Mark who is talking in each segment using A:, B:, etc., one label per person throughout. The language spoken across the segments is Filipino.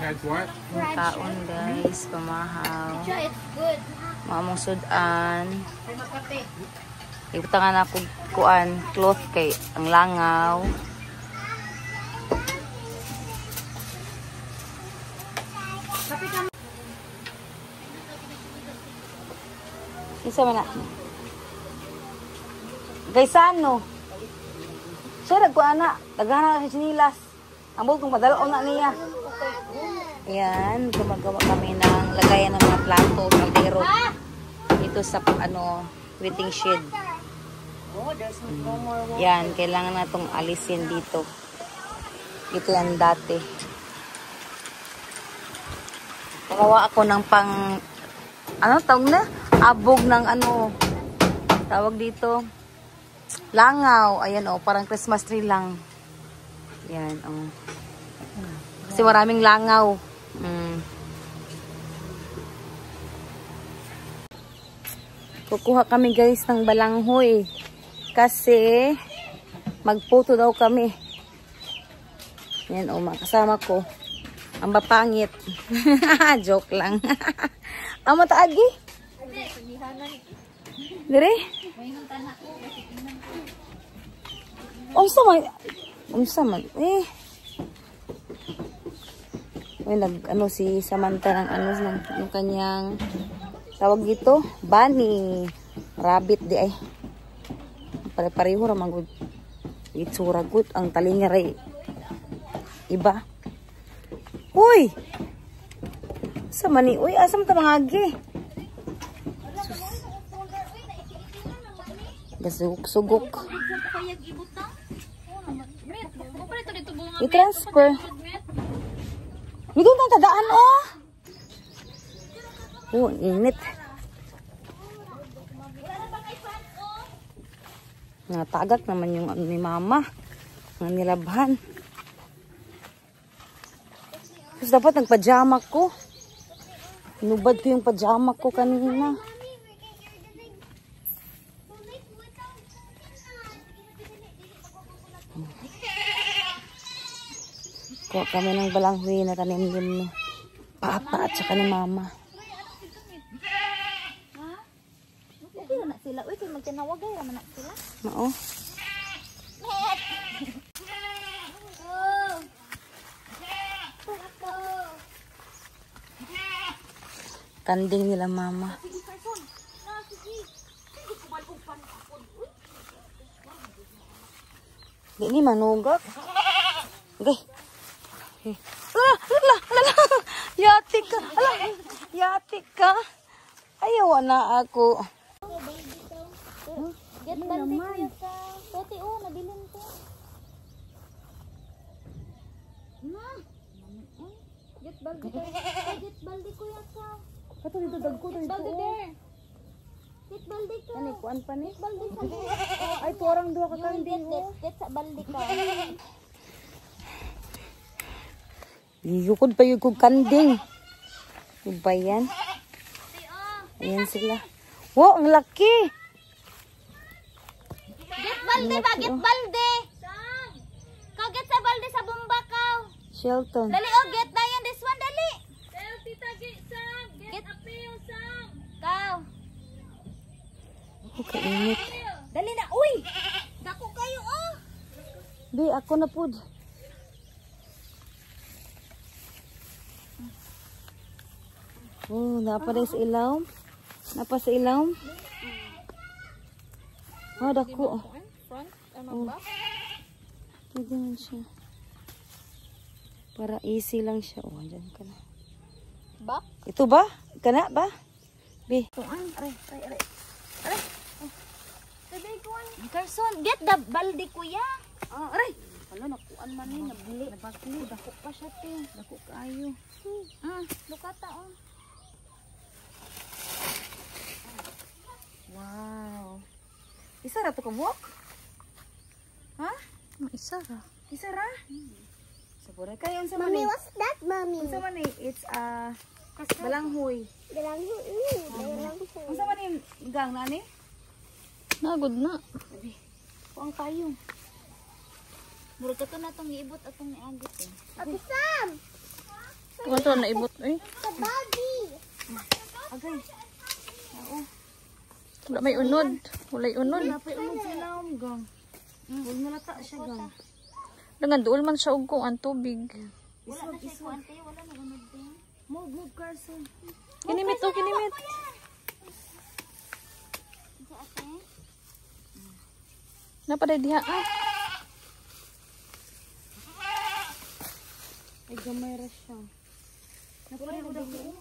A: Yung kaon guys, pamahaw.
B: It's good.
A: Mamong sudan. Ibutangan ako kuan, cloth kay ang langaw. Isa man na. Guys, ano? Siya nagkuhan na. Naghahanap sa sinilas. Ang bukong padalaon na niya. Ayan, gumagawa kami ng lagayan ng mga plato, kaldero. Dito sa waiting shed. Yan, kailangan na itong alisin dito. Ito yan dati. Pagawa ako ng tawag na? Abog ng tawag dito. Langaw. Ayan parang Christmas tree lang. Yan kasi maraming langaw. Kukuha kami guys ng balanghoy. Kasi magphoto daw kami. Yan kasama ko. Ang bapangit. Joke lang. Ang mataagi. Dire? Unsa man. Si Samantha ng kanyang tawag dito, bunny, rabbit di ay. Pare-pareho ra man gud. Itsura gud ang talinga ray. Iba. Uy. Sa mani, uy, asam ta mangagi. Gasugok-sugok. I-transfer. Midun tang tadaan init. Natagak naman yung ni mama. Ang nilabhan. Tapos dapat nagpajama ko. Inubad ko yung pajama ko kanina. Kuha kami ng balanghoy na tanim din ni Papa at saka ni Mama.
B: Okay na sila. Uy, kung magtinawagay naman na sila.
A: Oo. Kanding nila Mama. Di ni manugak. Okay. Yatik ka. Yatik ka. Ayaw na ako.
B: Get balde kuya ka. Pwede nabilin ko. Get balde ka. Get balde kuya ka.
A: Kato dito dagko dito.
B: Get balde ka.
A: Ani kuan pa ni?
B: Get balde sa.
A: Ay tuarang duha ka kanding.
B: Get sa balde ka.
A: Yukod pa yung kanding. Diba yan? Ayan sila. Wow, ang laki!
B: Get balde ba? Get balde! Kau get sa balde sa Bumbakaw.
A: Shelton.
B: Dali get na yan. This one, dali. Get appeal, Sam. Kau.
A: Okay, init.
B: Dali na. Uy! Dako kayo,
A: Di, ako na po. Napa sa ilaw. Napa sa ilaw. Dako.
B: Front, back?
A: Pwede man siya. Para easy lang siya. Andyan ka na.
B: Back?
A: Ito ba? Kana ba? Be.
B: Aray. Carson, get the balde kuya.
A: Aray. Wala, nakuan man ni. Nabakli. Dako pa siya, te. Dako kaayo.
B: Lukata,
A: Wow. Isa ra to ka buok? Ha?
B: Isa ra.
A: Isa ra? Sabura kayo unsa man
B: Mommy,
A: ni?
B: what's that, mommy?
A: Unsa man ni? It's balanghoy. Unsa man ni gang nani?
B: Nagod na.
A: Sabi. Kuang kayo.
B: Murag ka to na itong iibot atong niagit
A: Ate Sam!
C: Wato na ibot eh.
B: The baldi.
A: Agay.
C: Wala may unod. Walay unod.
A: Napay umod sila gang. Huwag nalata siya gang.
C: Nanganduol man siya og kung ang tubig.
B: Wala na siya kuan tayo, wala na unod din.
A: Move Carson.
C: Kinimit o kinimit.
B: Sa ate.
C: Napaday diha ah.
A: Ay gamay ra siya. Napalay ko dito.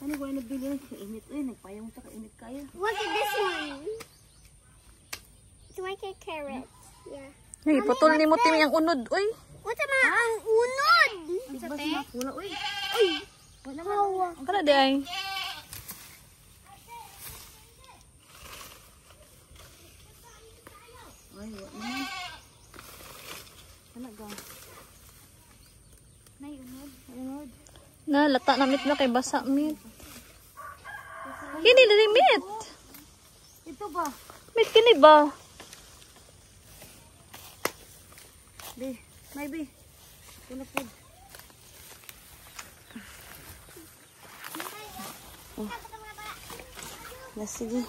A: Ano ko nabili ng kainit? Uy, nagpayang sa kainit kaya.
B: Look at this one. It's like a carrot. Yeah.
C: Hey, putol ni mo timi ang unod. Uy.
B: What's ang unod? Sa
A: Bas
B: te?
A: na pula, uy.
B: Wala hawa.
C: Ang kana di ay.
A: Ay, wala naman. Ano gang?
B: Nay unod.
A: Unod.
C: Na lata na mit na kay basa mit. Kini dili mit.
A: Ito ba?
C: Mit kini ba?
A: Be, may be. Pula po. Oh. Na sige.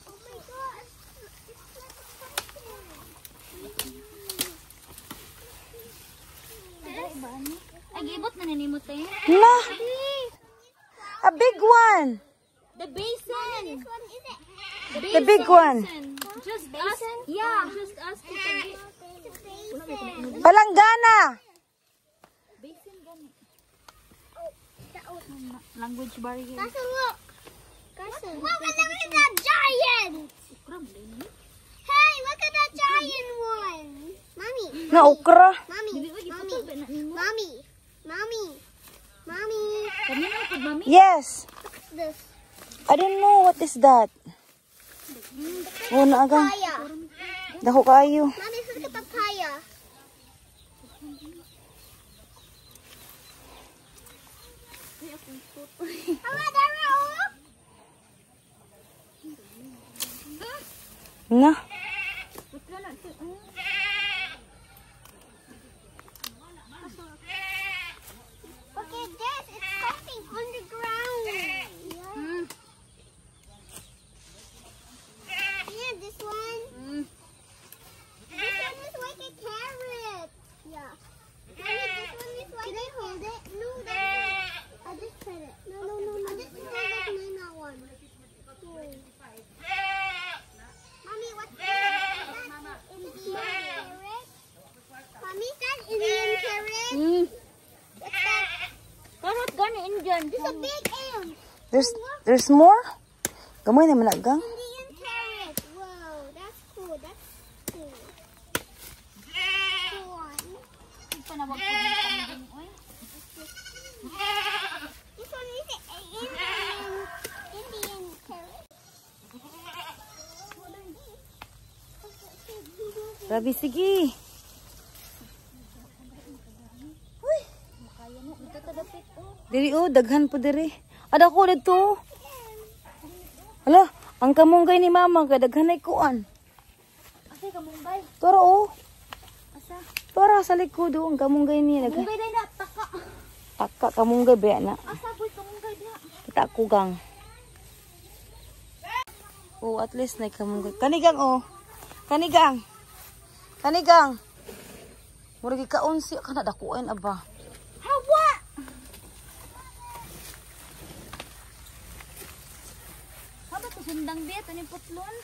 B: Oh my God. Ay, gibot na nanimot eh.
A: Na! A big one!
B: The basin. This one is it?
A: The big one!
B: Just basin? Yeah. Just ask to get.
A: Palanggana!
B: Basin gani.
C: Language barrier.
B: Kaso look. Kaso. Look at that giant. Hey, look at that giant one. Mommy.
A: Na okra.
B: Mommy. Mommy. Mommy. Mommy. Mommy.
A: Yes!
B: What's this?
A: I don't know what is that. Oh, naagang.
B: Papaya.
A: Dako kayo.
B: Mommy, look at papaya.
A: Na.
B: Look at this. It's something underground. Yeah, this one. This one is like a carrot. Yeah. Mommy, this one is like. Can I hold it? No, that's I'll just put it. No. I'll just hold that banana one. Mommy, what's that? Indian carrot? Mommy, is that Indian carrot? What's that? Carrot gone Indian. This is a big ant.
A: There's more? Gamay naman agang.
B: Indian carrot. Whoa, that's cool. That's cool. Cool one. This one is an Indian carrot.
A: Grabe, sige. Diri daghan po diri. Ada ko dito. Hala, ang kamunggay ni mama kadaghan ay kuan.
B: Asa kamunggay?
A: Tara oh.
B: Asa?
A: Tara sa likod oh, ang kamunggay niya daga.
B: Kamunggay na taka.
A: Taka kamunggay ba na.
B: Asa boy kamunggay na?
A: Kita ko gang. Oh, at least na kamunggay. Kanigang oh. Kanigang. Kanigang. Murag ikaunsi kana dakuan aba.
B: Hawa! Haba to sundang bet ani putlon.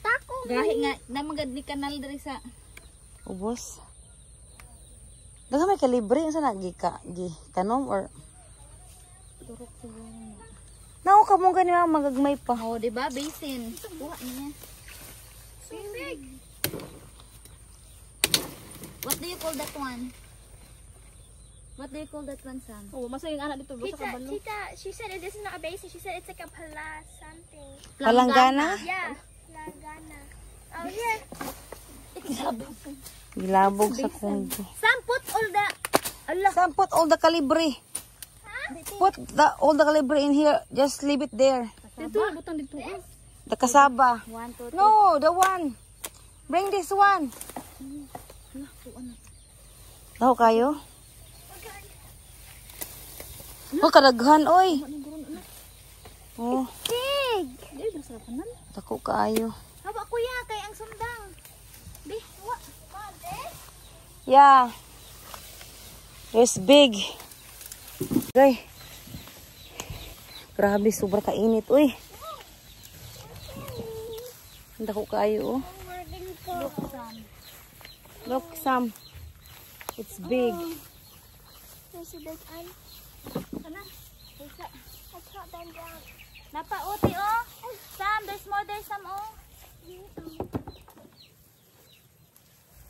B: Tako.
C: Gahi nga namagad ni kanal diri sa
A: Ubos. Daga may kalibre sa nagi kanom or
C: turok siguro.
A: nao ka mong ganyan magagmay pa.
C: Oh, di ba basin? Kuha niya.
B: So big.
C: What do you call that one? What do you call that one, Sam?
D: Oh, masa yung anak dito, basta
B: Tita,
D: kabalo.
B: Tita, she said this is not a basin. She said it's like a pala something.
A: Palanggana?
B: Yeah, Lagana. Oh, here.
A: Gilabog sa kundo.
B: Sam, put all the... Allah.
A: Sam, put all the calibre. Put all the calibre in here. Just leave it there.
D: Dito, butang dito.
A: The kasaba.
C: One, two,
A: No, the one. Bring this one. Tahu kayo? Oh, kadaghan, oy. Oh,
C: Big! Dili na sa kanan.
A: dako kaayo.
C: Hawa kuya kay ang sundang. Di, hawa.
A: Yeah. There's big. Okay. Grabe, sobra kainit, uy. Dako kaayo, oh.
C: Look, Sam.
A: Look, Sam. It's big.
B: There's a big one.
C: Kana? Isa.
B: I cut them down.
C: Napa uti oh. Sam, there's more there Sam oh.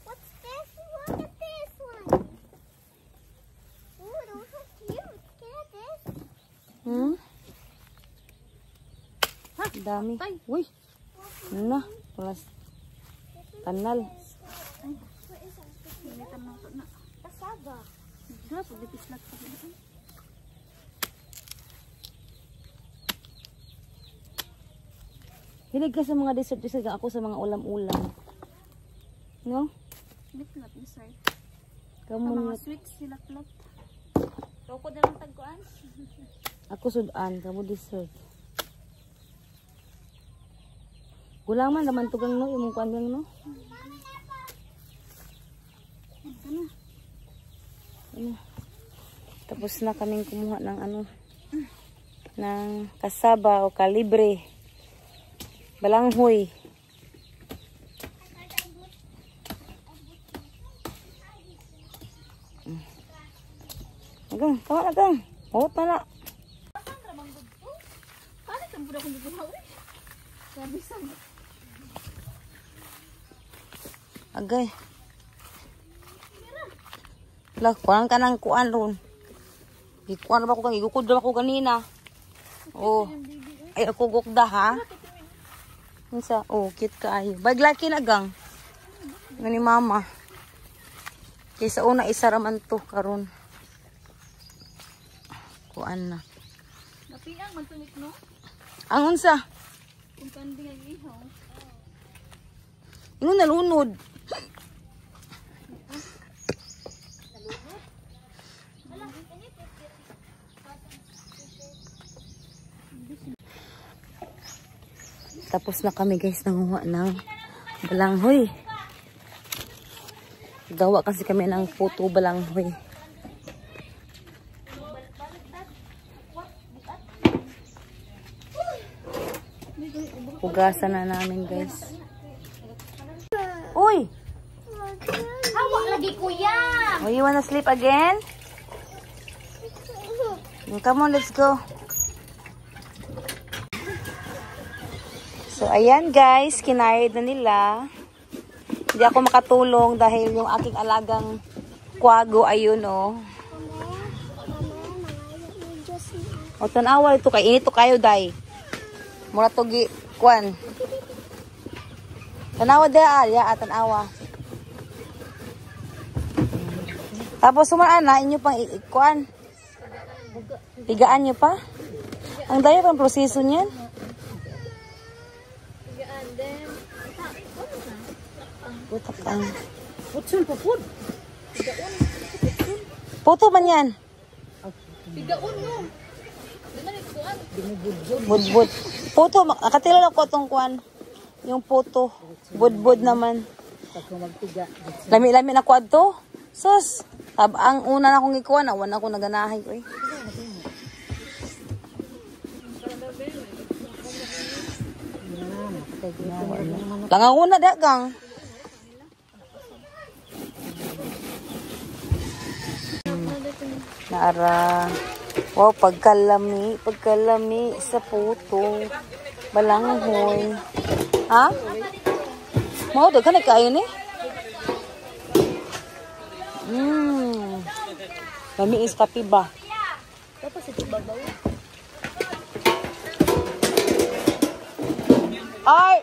B: What's this? Look at this one. Ooh, those are cute. Can I have this?
A: Hmm? Ha, dami. Uy. Ano na? Plus. Tanal.
B: What is that?
C: Pilitan mo na.
B: Cassava.
C: Dra pag dipislat pa dito.
A: Hilig ka sa mga dessert ako sa mga ulam-ulam. No?
C: Bitlat ni sir.
A: Kamu
C: Mga
A: na.
C: sweets sila klot. Roko na lang tagkuan.
A: Ako sudan, kamu dessert. Gulaman naman tugang no, imong kuan lang no.
C: Ano?
A: Ano? Tapos na kaming kumuha ng ano, ng kasaba o kalibre. Balanghoy. Agang, tawa na gang. Oh, tala.
C: Paano kang budak kong bubuhaw eh? Sabi Sam.
A: Agay. Lah, kuan ka ng kuan ron. Ikuan ba ko kang igukod ba ko kanina? Oh. Ay ako gukda ha. Unsa? Oh, cute kaayo. Baglaki na gang. Ngani mama. Kaysa una isa raman to karon. Kuan na.
C: Napiang magtunik no?
A: Ang unsa?
C: Kung kanding ang ihaw.
A: Ingon nalunod. Tapos na kami guys nanguha ng balanghoy. Gawa kasi kami ng puto balanghoy. Hugasan na namin guys. Uy!
C: Hawa lagi kuya!
A: Oh, you wanna sleep again? Come on, let's go. So, ayan guys, kinayod na nila. Hindi ako makatulong dahil yung aking alagang kwago, ayun oh. O, tanawa ito kay inito kayo, day. Mura to gi, kwan. Tanawa da, ya, tanawa. Tapos sumaan na, inyo pang ikwan. Pigaan nyo pa. Ang dayo pang proseso niyan. Putak ang.
C: Putsul po food.
A: Puto man yan.
C: Bigaon no.
A: Budbud. Puto, nakatila lang ko itong kwan. Yung puto. Budbud naman. Lami-lami na kwad to. Sus. Ang una na akong ikuan, awan ako naganahay ko eh. Langang una dagang. Naara. Wow, pagkalami sa puto. Balanghoy. Ha? Mau daghan na kayo ni? Kami is kape ba?
C: Tapos ito babaw.
A: Ay!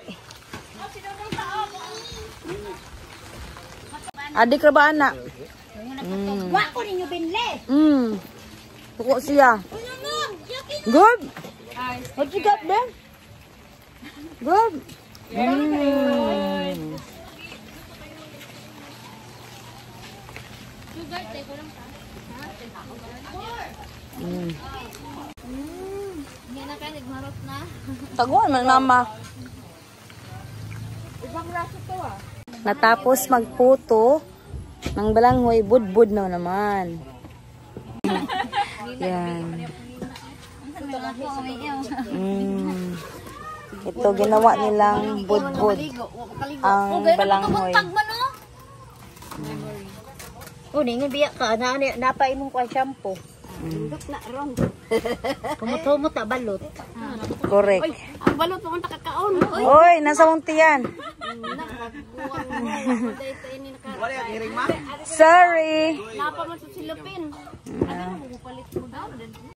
A: Adik ra ba anak?
C: Wako ninyo binle.
A: Tuko siya. Good. What you got, Ben? Good.
C: Hindi na kayo, nagmarot na.
A: Taguan man, mama.
C: Ibang raso to ah.
A: Natapos magputo ng balanghoy, budbud na naman. Yan. Ito ginawa nilang budbud ang balanghoy.
C: Oh, ningon biya ka na napaimong ko shampoo. Na ron. Kumot ta balot.
A: Correct.
C: Ang balot mo kakaon.
A: Oy, nasa mong tiyan. Sorry.
C: Napa man sa silupin.